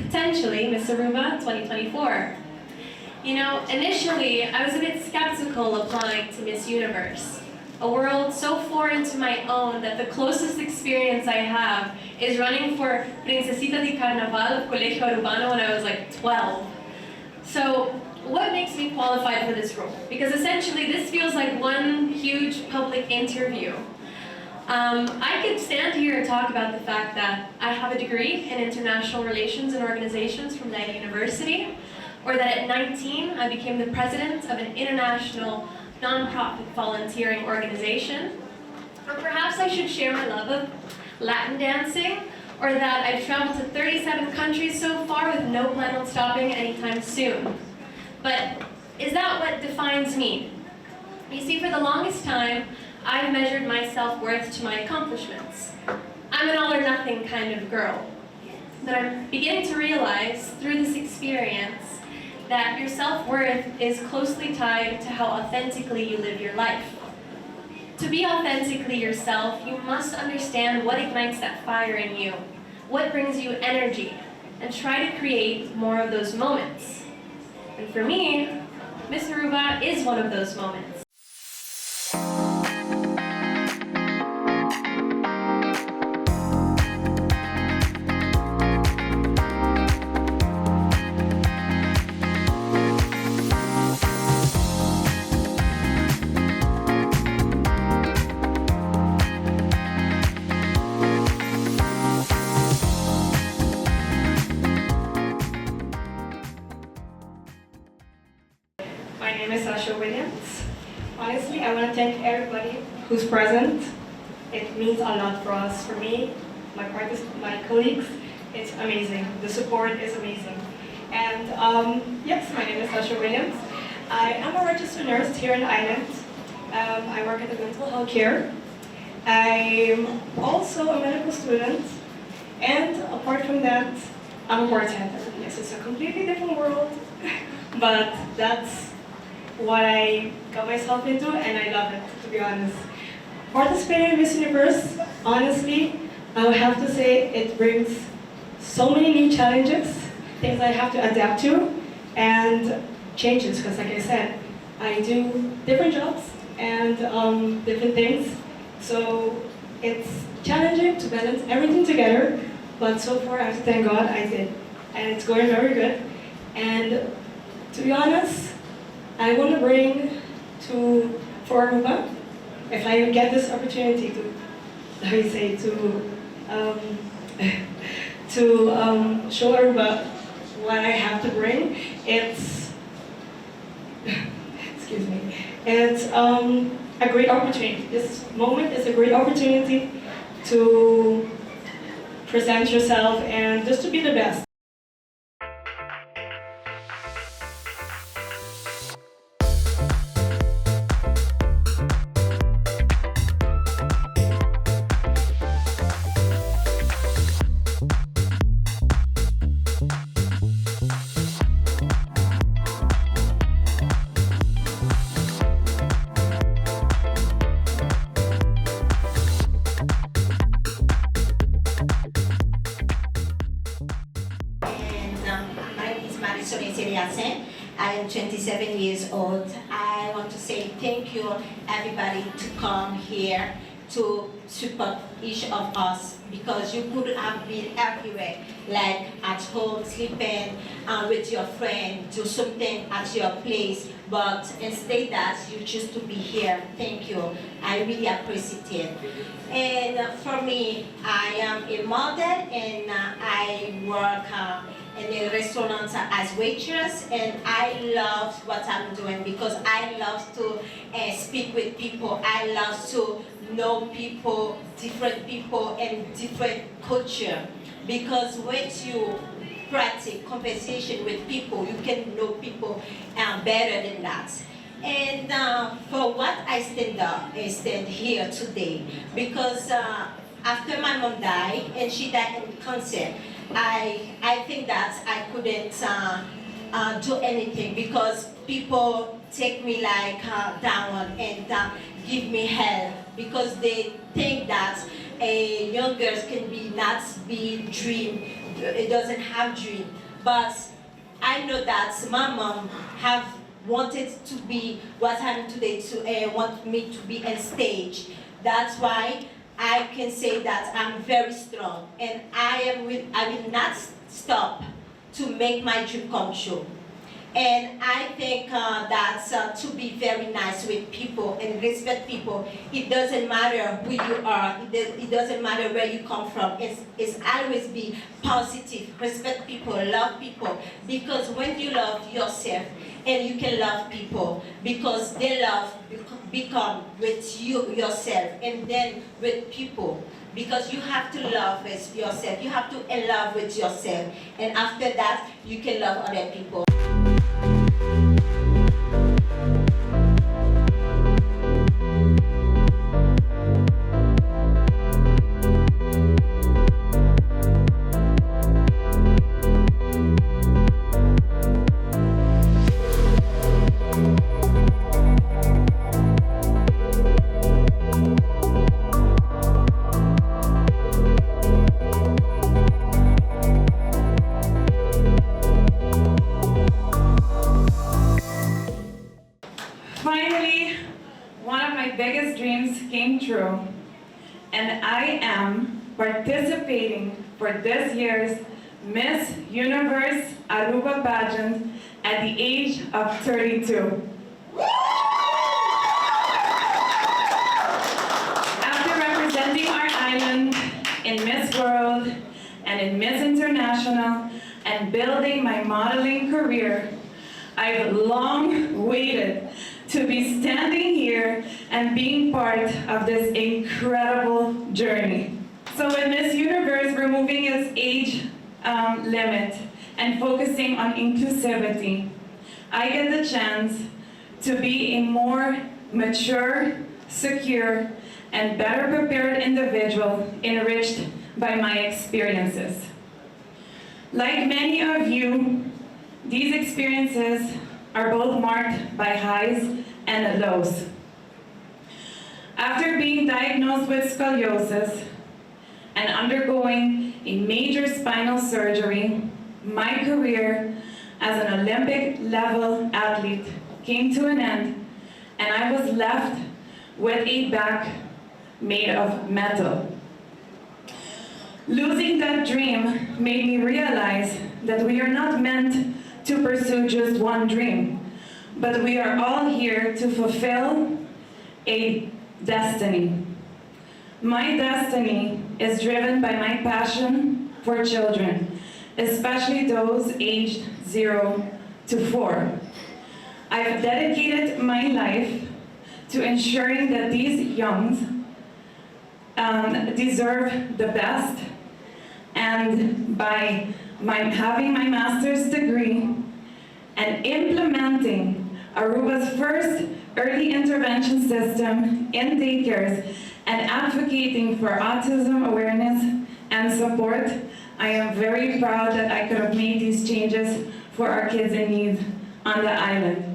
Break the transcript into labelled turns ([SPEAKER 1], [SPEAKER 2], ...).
[SPEAKER 1] potentially Miss Aruba 2024. You know, initially I was a bit skeptical applying to Miss Universe, a world so foreign to my own that the closest experience I have is running for Princesita di Carnaval of Colegio Arubano when I was like 12. So what makes me qualified for this role? Because essentially this feels like one huge public interview. I could stand here and talk about the fact that I have a degree in international relations and organizations from Leiden University, or that at 19 I became the president of an international non-profit volunteering organization, or perhaps I should share my love of Latin dancing, or that I've traveled to 37 countries so far with no plan on stopping anytime soon. But is that what defines me? You see, for the longest time, I've measured my self-worth to my accomplishments. I'm an all-or-nothing kind of girl. But I'm beginning to realize through this experience that your self-worth is closely tied to how authentically you live your life. To be authentically yourself, you must understand what ignites that fire in you, what brings you energy, and try to create more of those moments. And for me, Miss Aruba is one of those moments.
[SPEAKER 2] My name is Sasha Williams. Honestly, I want to thank everybody who's present. It means a lot for us. For me, my colleagues, it's amazing. The support is amazing. And yes, my name is Sasha Williams. I am a registered nurse here in Ireland. I work at the mental health care. I'm also a medical student. And apart from that, I'm a bartender. Yes, it's a completely different world, but that's what I got myself into, and I love it, to be honest. Participating in Miss Universe, honestly, I would have to say it brings so many new challenges, things I have to adapt to, and changes, because like I said, I do different jobs and different things, so it's challenging to balance everything together, but so far I have to thank God I did, and it's going very good. And to be honest, I want to bring for Aruba, if I get this opportunity to, how you say, to show Aruba what I have to bring, it's, excuse me, it's a great opportunity. This moment is a great opportunity to present yourself and just to be the best.
[SPEAKER 3] Marie-Sonise Elliasant. I am 27 years old. I want to say thank you everybody to come here to support each of us, because you could have been everywhere, like at home, sleeping with your friend, do something at your place, but instead that you choose to be here. Thank you. I really appreciate it. And for me, I am a model, and I work in a restaurant as waitress, and I love what I'm doing because I love to speak with people. I love to know people, different people and different culture, because when you practice conversation with people, you can know people better than that. And for what I stand here today, because after my mom died, and she died in cancer, I think that I couldn't do anything, because people take me like down and give me help, because they think that young girls can be not be dream it doesn't have dream. But I know that my mom have wanted to be what I'm today, to want me to be on stage. That's why I can say that I'm very strong, and I will not stop to make my dream come true. And I think that to be very nice with people and respect people, it doesn't matter who you are, it doesn't matter where you come from. It's always be positive, respect people, love people. Because when you love yourself, and you can love people, because they love become with you yourself, and then with people. Because you have to love with yourself, you have to love with yourself, and after that, you can love other people.
[SPEAKER 4] Finally, one of my biggest dreams came true, and I am participating for this year's Miss Universe Aruba pageant at the age of 32. After representing our island in Miss World and in Miss International and building my modeling career, I've long waited to be standing here and being part of this incredible journey. So with Miss Universe removing its age limit and focusing on inclusivity, I get the chance to be a more mature, secure, and better prepared individual enriched by my experiences. Like many of you, these experiences are both marked by highs and lows. After being diagnosed with scoliosis and undergoing a major spinal surgery, my career as an Olympic-level athlete came to an end, and I was left with a back made of metal. Losing that dream made me realize that we are not meant to pursue just one dream, but we are all here to fulfill a destiny. My destiny is driven by my passion for children, especially those aged 0 to 4. I've dedicated my life to ensuring that these youngs deserve the best, and by having my master's degree and implementing Aruba's first early intervention system in daycares and advocating for autism awareness and support, I am very proud that I could have made these changes for our kids in need on the island.